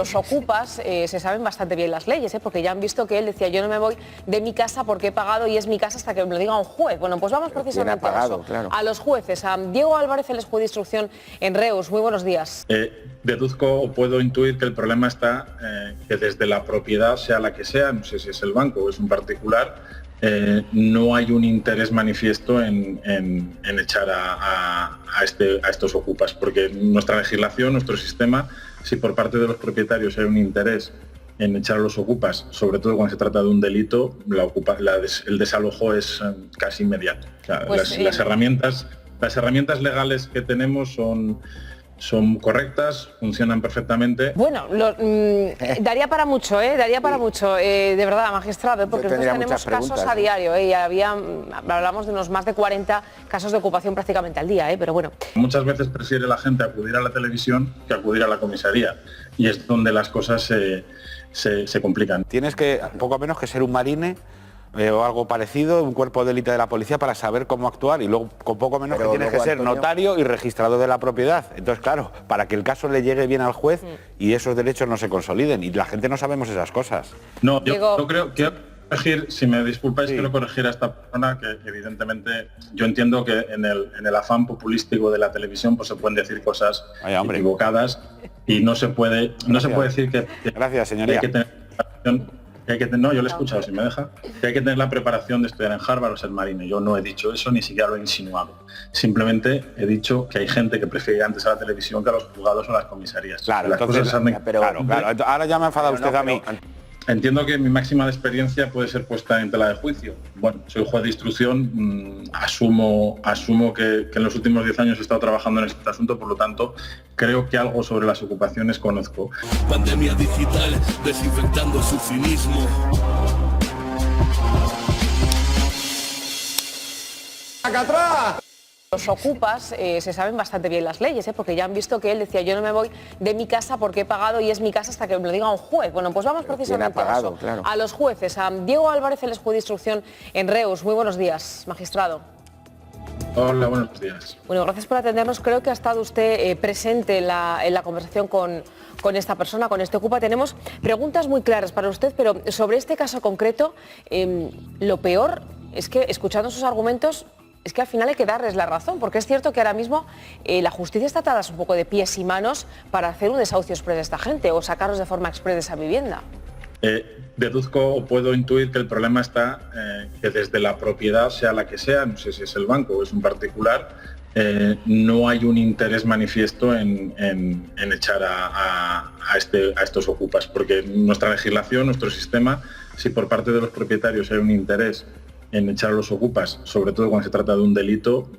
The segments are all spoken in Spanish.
Los ocupas se saben bastante bien las leyes, porque ya han visto que él decía yo no me voy de mi casa porque he pagado y es mi casa hasta que me lo diga un juez. Bueno, pues vamos precisamente a los jueces. A Diego Álvarez, el juez de instrucción en Reus. Muy buenos días. Deduzco o puedo intuir que el problema está que desde la propiedad, sea la que sea, no sé si es el banco o es un particular, no hay un interés manifiesto en echar a estos ocupas, porque nuestra legislación, nuestro sistema, si por parte de los propietarios hay un interés en echar a los ocupas, sobre todo cuando se trata de un delito, el desalojo es casi inmediato. O sea, pues, las herramientas legales que tenemos son correctas, funcionan perfectamente. Bueno, daría para mucho, daría para mucho, de verdad, magistrado, porque nosotros tenemos casos a diario, y hablamos de unos más de 40 casos de ocupación prácticamente al día, pero bueno. Muchas veces prefiere la gente acudir a la televisión que acudir a la comisaría, y es donde las cosas se complican. Tienes que, poco menos que ser un marine, o algo parecido, un cuerpo de élite de la policía para saber cómo actuar, y luego con poco menos que tienes que ser notario y registrador de la propiedad. Entonces, claro, para que el caso le llegue bien al juez y esos derechos no se consoliden, y la gente no sabemos esas cosas. No, yo creo que corregir, si me disculpáis, quiero corregir a esta persona que evidentemente yo entiendo que en el afán populístico de la televisión pues se pueden decir cosas equivocadas y no se puede decir que gracias, señoría. No, yo lo he escuchado, si me deja, que hay que tener la preparación de estudiar en Harvard o ser marine. Yo no he dicho eso, ni siquiera lo he insinuado. Simplemente he dicho que hay gente que prefiere ir antes a la televisión que a los juzgados o a las comisarías. Claro, entonces, claro. Ahora ya me ha enfadado usted a mí. Entiendo que mi máxima experiencia puede ser puesta en tela de juicio. Bueno, soy juez de instrucción, asumo que en los últimos 10 años he estado trabajando en este asunto, por lo tanto, creo que algo sobre las ocupaciones conozco. Pandemia digital, desinfectando su cinismo. ¡Acá atrás! Los ocupas se saben bastante bien las leyes, porque ya han visto que él decía yo no me voy de mi casa porque he pagado y es mi casa hasta que me lo diga un juez. Bueno, pues vamos precisamente a los jueces. A Diego Álvarez, el juez de instrucción en Reus. Muy buenos días, magistrado. Hola, buenos días. Bueno, gracias por atendernos. Creo que ha estado usted presente en la conversación con esta persona, con este ocupa. Tenemos preguntas muy claras para usted, pero sobre este caso concreto, lo peor es que, escuchando sus argumentos, es que al final hay que darles la razón, porque es cierto que ahora mismo la justicia está atada un poco de pies y manos para hacer un desahucio exprés de esta gente o sacarlos de forma exprés de esa vivienda. Deduzco o puedo intuir que el problema está que desde la propiedad, sea la que sea, no sé si es el banco o es un particular, no hay un interés manifiesto en echar a estos ocupas, porque nuestra legislación, nuestro sistema, si por parte de los propietarios hay un interés en echar a los ocupas, sobre todo cuando se trata de un delito,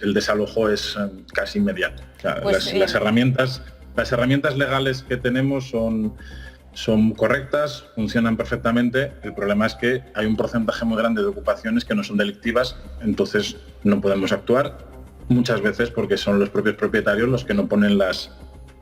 el desalojo es casi inmediato. O sea, pues, las herramientas legales que tenemos son correctas, funcionan perfectamente. El problema es que hay un porcentaje muy grande de ocupaciones que no son delictivas, entonces no podemos actuar muchas veces porque son los propios propietarios los que no ponen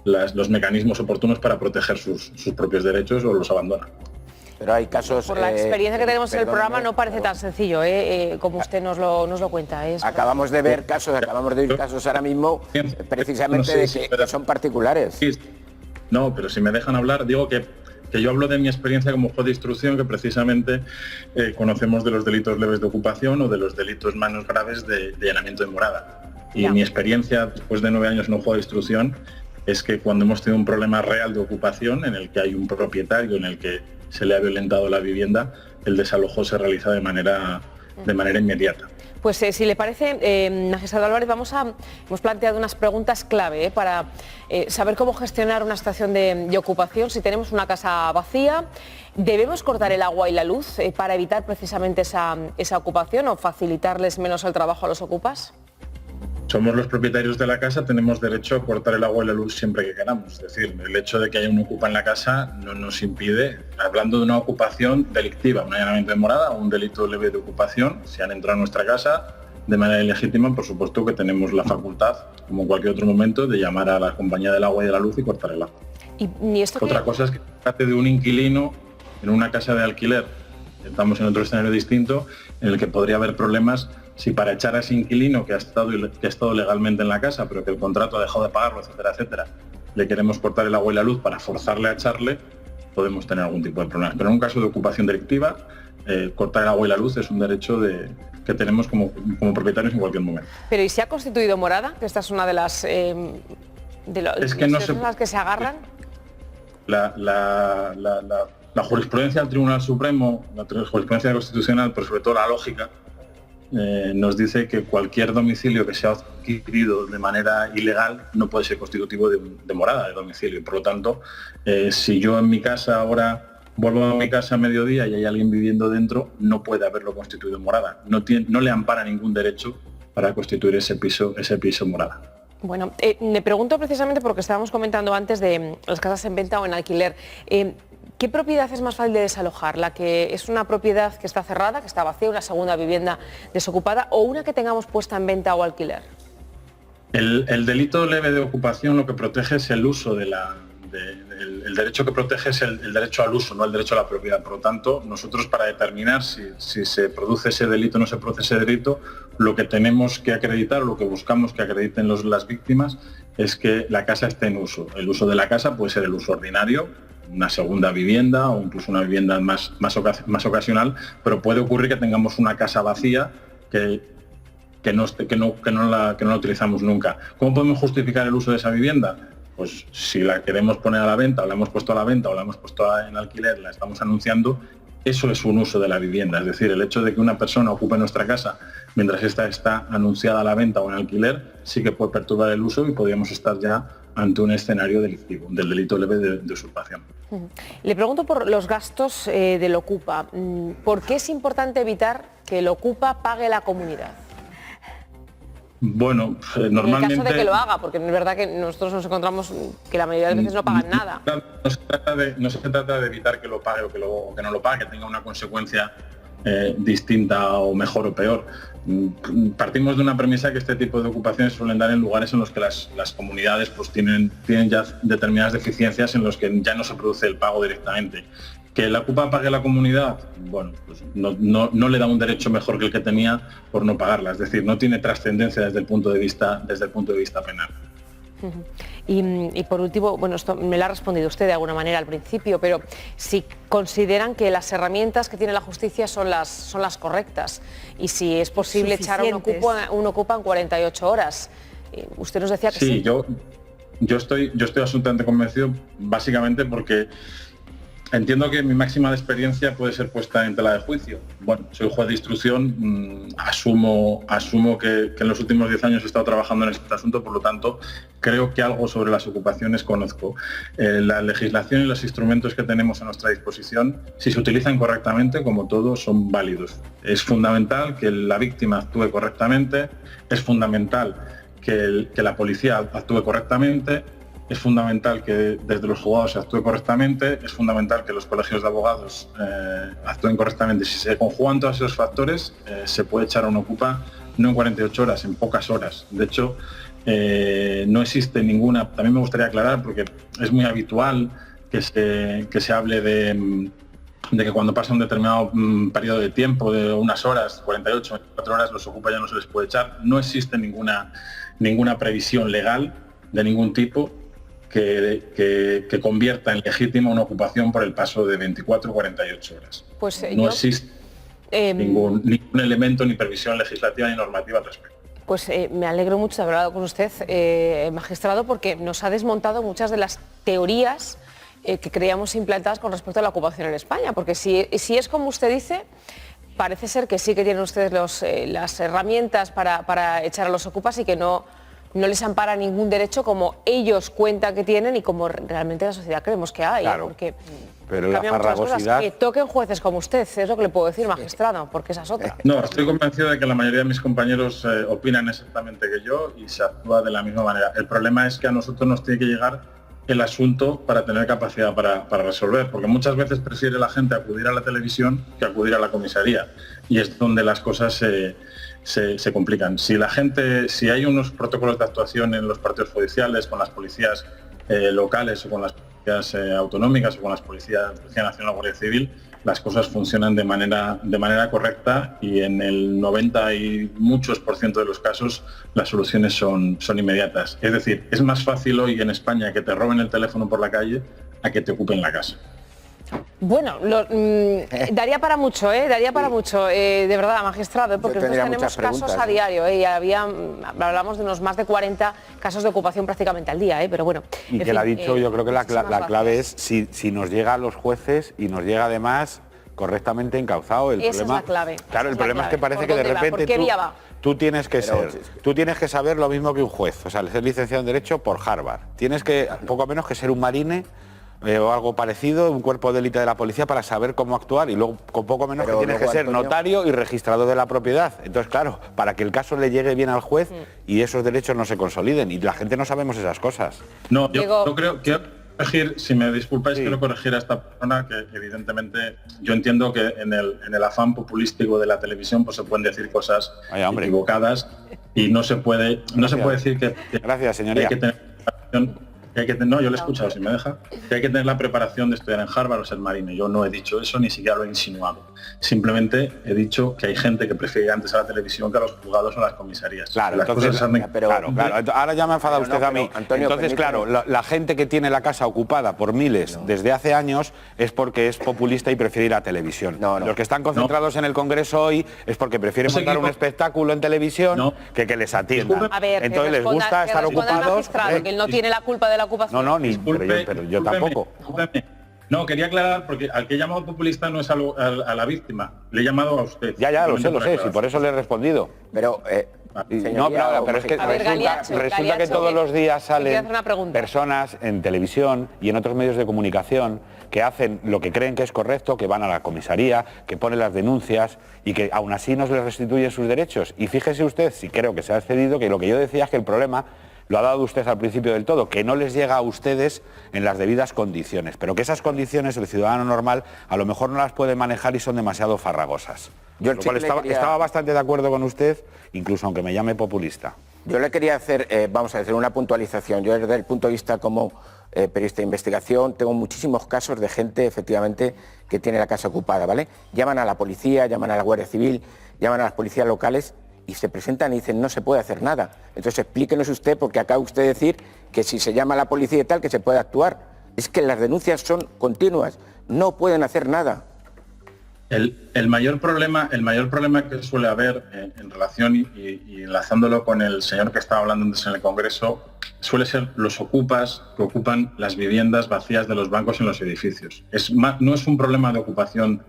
los mecanismos oportunos para proteger sus propios derechos o los abandonan. Pero hay casos... Por la experiencia que tenemos en el programa no parece tan sencillo, como usted nos lo cuenta. Acabamos de ver casos, ahora mismo, precisamente de que son particulares. No, pero si me dejan hablar, digo que yo hablo de mi experiencia como juez de instrucción, que precisamente conocemos de los delitos leves de ocupación o de los delitos menos graves de allanamiento de morada. Y mi experiencia, después de 9 años en un juez de instrucción, es que cuando hemos tenido un problema real de ocupación, en el que hay un propietario, en el que se le ha violentado la vivienda, el desalojo se realiza de manera inmediata. Pues si le parece, magistrado Álvarez, hemos planteado unas preguntas clave para saber cómo gestionar una situación de ocupación. Si tenemos una casa vacía, ¿debemos cortar el agua y la luz para evitar precisamente esa ocupación o facilitarles menos el trabajo a los ocupas? Somos los propietarios de la casa, tenemos derecho a cortar el agua y la luz siempre que queramos. Es decir, el hecho de que haya un ocupa en la casa no nos impide, hablando de una ocupación delictiva, un allanamiento de morada o un delito leve de ocupación, si han entrado a nuestra casa de manera ilegítima, por supuesto que tenemos la facultad, como en cualquier otro momento, de llamar a la compañía del agua y de la luz y cortar el agua. Otra cosa es que se trate de un inquilino en una casa de alquiler. Estamos en otro escenario distinto en el que podría haber problemas si para echar a ese inquilino que ha estado legalmente en la casa, pero que el contrato ha dejado de pagarlo, etcétera, etcétera, le queremos cortar el agua y la luz para forzarle a echarle, podemos tener algún tipo de problema. Pero en un caso de ocupación delictiva, cortar el agua y la luz es un derecho que tenemos como propietarios en cualquier momento. Pero ¿y se ha constituido morada? Que esta es una de las es que no las que se agarran. La jurisprudencia del Tribunal Supremo, la jurisprudencia constitucional, pero sobre todo la lógica, nos dice que cualquier domicilio que sea adquirido de manera ilegal no puede ser constitutivo de morada, de domicilio. Por lo tanto, si yo en mi casa ahora vuelvo a mi casa a mediodía y hay alguien viviendo dentro, no puede haberlo constituido morada. No le ampara ningún derecho para constituir ese piso morada. Bueno, me pregunto precisamente porque estábamos comentando antes de las casas en venta o en alquiler. ¿Qué propiedad es más fácil de desalojar? ¿La que es una propiedad que está cerrada, que está vacía, una segunda vivienda desocupada, o una que tengamos puesta en venta o alquiler? El delito leve de ocupación lo que protege es el uso el derecho que protege es el derecho al uso, no el derecho a la propiedad. Por lo tanto, nosotros para determinar si se produce ese delito o no se produce ese delito, lo que tenemos que acreditar, lo que buscamos que acrediten las víctimas, es que la casa esté en uso. El uso de la casa puede ser el uso ordinario, una segunda vivienda o incluso una vivienda más ocasional, pero puede ocurrir que tengamos una casa vacía que no la utilizamos nunca. ¿Cómo podemos justificar el uso de esa vivienda? Pues si la queremos poner a la venta, o la hemos puesto a la venta, o la hemos puesto en alquiler, la estamos anunciando, eso es un uso de la vivienda. Es decir, el hecho de que una persona ocupe nuestra casa mientras esta está anunciada a la venta o en alquiler, sí que puede perturbar el uso y podríamos estar ya ante un escenario delictivo, del delito leve de usurpación. Le pregunto por los gastos del Ocupa. ¿Por qué es importante evitar que el Ocupa pague la comunidad? Bueno, normalmente... En el caso de que lo haga, porque es verdad que nosotros nos encontramos que la mayoría de veces no pagan nada. No se trata de evitar que lo pague o que no lo pague, que tenga una consecuencia distinta o mejor o peor. Partimos de una premisa que este tipo de ocupaciones suelen dar en lugares en los que las comunidades pues tienen ya determinadas deficiencias en los que ya no se produce el pago directamente. ¿Que la Ocupa pague la comunidad? Bueno, pues no le da un derecho mejor que el que tenía por no pagarla, es decir, no tiene trascendencia desde el punto de vista penal. Y por último, bueno, esto me lo ha respondido usted de alguna manera al principio, pero si consideran que las herramientas que tiene la justicia son las correctas y si es posible echar un Ocupa en 48 horas. Usted nos decía que sí. Sí, yo estoy absolutamente convencido, básicamente porque entiendo que mi máxima de experiencia puede ser puesta en tela de juicio. Bueno, soy juez de instrucción, asumo que en los últimos 10 años he estado trabajando en este asunto, por lo tanto, creo que algo sobre las ocupaciones conozco. La legislación y los instrumentos que tenemos a nuestra disposición, si se utilizan correctamente, como todos, son válidos. Es fundamental que la víctima actúe correctamente, es fundamental que la policía actúe correctamente, es fundamental que desde los juzgados se actúe correctamente, es fundamental que los colegios de abogados actúen correctamente. Si se conjugan todos esos factores, se puede echar a un Ocupa no en 48 horas, en pocas horas. De hecho, no existe ninguna, también me gustaría aclarar, porque es muy habitual que se hable de que cuando pasa un determinado periodo de tiempo, de unas horas, 48, 24 horas, los Ocupa ya no se les puede echar. No existe ninguna previsión legal de ningún tipo que convierta en legítima una ocupación por el paso de 24 o 48 horas. Pues, no existe ningún elemento, ni previsión legislativa ni normativa al respecto. Pues me alegro mucho de haber hablado con usted, magistrado, porque nos ha desmontado muchas de las teorías que creíamos implantadas con respecto a la ocupación en España, porque si es como usted dice, parece ser que sí que tienen ustedes las herramientas para echar a los ocupas y que no les ampara ningún derecho como ellos cuentan que tienen y como realmente la sociedad creemos que hay. Claro, porque pero la farragosidad... Que toquen jueces como usted, es lo que le puedo decir, magistrado, porque esa es otra. No, estoy convencido de que la mayoría de mis compañeros opinan exactamente que yo y se actúa de la misma manera. El problema es que a nosotros nos tiene que llegar el asunto para tener capacidad para resolver, porque muchas veces prefiere la gente acudir a la televisión que acudir a la comisaría, y es donde las cosas se complican. Si hay unos protocolos de actuación en los partidos judiciales, con las policías, locales o con las policías autonómicas o con las Policía Nacional o Guardia Civil, las cosas funcionan de manera correcta y en el 90 y muchos % de los casos las soluciones son inmediatas. Es decir, es más fácil hoy en España que te roben el teléfono por la calle a que te ocupen la casa. Bueno, daría para mucho, daría para mucho, de verdad, magistrado, porque nosotros tenemos casos a diario, y hablamos de unos más de 40 casos de ocupación prácticamente al día, pero bueno. Y que le ha dicho, yo creo que la clave es si nos llega a los jueces y nos llega además correctamente encauzado. El Esa problema, es la clave. Claro, el problema es que parece que de repente tú tienes que saber lo mismo que un juez, o sea, ser licenciado en Derecho por Harvard. Tienes que, poco menos que ser un marine o algo parecido, un cuerpo de élite de la policía para saber cómo actuar, y luego con poco menos que tienes que ser notario y registrador de la propiedad. Entonces, claro, para que el caso le llegue bien al juez y esos derechos no se consoliden, y la gente no sabemos esas cosas. No, yo creo que corregir, si me disculpáis, quiero corregir a esta persona que evidentemente yo entiendo que en el afán populístico de la televisión pues se pueden decir cosas equivocadas y no se puede decir que gracias, señoría. Hay que tener no, yo lo he escuchado, si me deja, que hay que tener la preparación de estudiar en Harvard o ser marine. Yo no he dicho eso, ni siquiera lo he insinuado. Simplemente he dicho que hay gente que prefiere ir antes a la televisión que a los juzgados o a las comisarías. Claro, entonces, claro. Ahora ya me ha enfadado usted a mí. Antonio, entonces, claro, la gente que tiene la casa ocupada por miles desde hace años es porque es populista y prefiere ir a televisión. Los que están concentrados en el Congreso hoy es porque prefieren montar un espectáculo en televisión que les atiendan. A ver, entonces les gusta estar ocupados. Que él no tiene la culpa de la ocupación. No, pero yo tampoco. No, quería aclarar, porque al que he llamado populista no es a la víctima, le he llamado a usted. Ya, lo sé, sí, por eso le he respondido. Pero, pero es que resulta que todos los días salen personas en televisión y en otros medios de comunicación que hacen lo que creen que es correcto, que van a la comisaría, que ponen las denuncias y que aún así no se les restituyen sus derechos. Y fíjese usted, si creo que se ha excedido, que lo que yo decía es que el problema lo ha dado usted al principio del todo, que no les llega a ustedes en las debidas condiciones, pero que esas condiciones el ciudadano normal a lo mejor no las puede manejar y son demasiado farragosas. Yo estaba bastante de acuerdo con usted, incluso aunque me llame populista. Yo le quería hacer, vamos a decir, una puntualización. Yo desde el punto de vista como periodista de investigación tengo muchísimos casos de gente efectivamente que tiene la casa ocupada, ¿vale? Llaman a la policía, llaman a la Guardia Civil, llaman a las policías locales y se presentan y dicen no se puede hacer nada. Entonces explíquenos usted, porque acaba usted de decir que si se llama a la policía y tal, que se puede actuar. Es que las denuncias son continuas, no pueden hacer nada. El mayor problema que suele haber en relación y enlazándolo con el señor que estaba hablando antes en el Congreso, suele ser los ocupas que ocupan las viviendas vacías de los bancos en los edificios. No es un problema de ocupación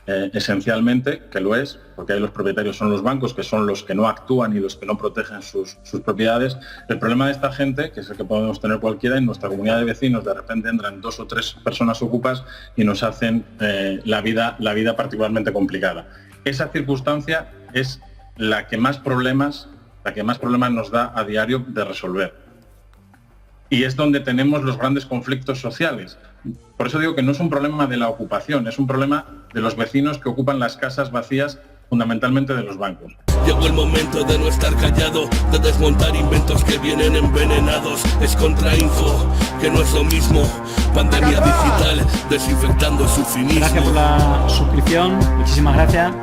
esencialmente, que lo es, porque ahí los propietarios son los bancos, que son los que no actúan y los que no protegen sus propiedades. El problema de esta gente, que es el que podemos tener cualquiera, en nuestra comunidad de vecinos de repente entran 2 o 3 personas ocupas y nos hacen la vida particularmente complicada. Esa circunstancia es la que más problemas nos da a diario de resolver. Y es donde tenemos los grandes conflictos sociales. Por eso digo que no es un problema de la ocupación, es un problema de los vecinos que ocupan las casas vacías, fundamentalmente de los bancos. Llegó el momento de no estar callado, de desmontar inventos que vienen envenenados. Es Contrainfo, que no es lo mismo. Pandemia digital, desinfectando su cinismo. Gracias por la suscripción, muchísimas gracias.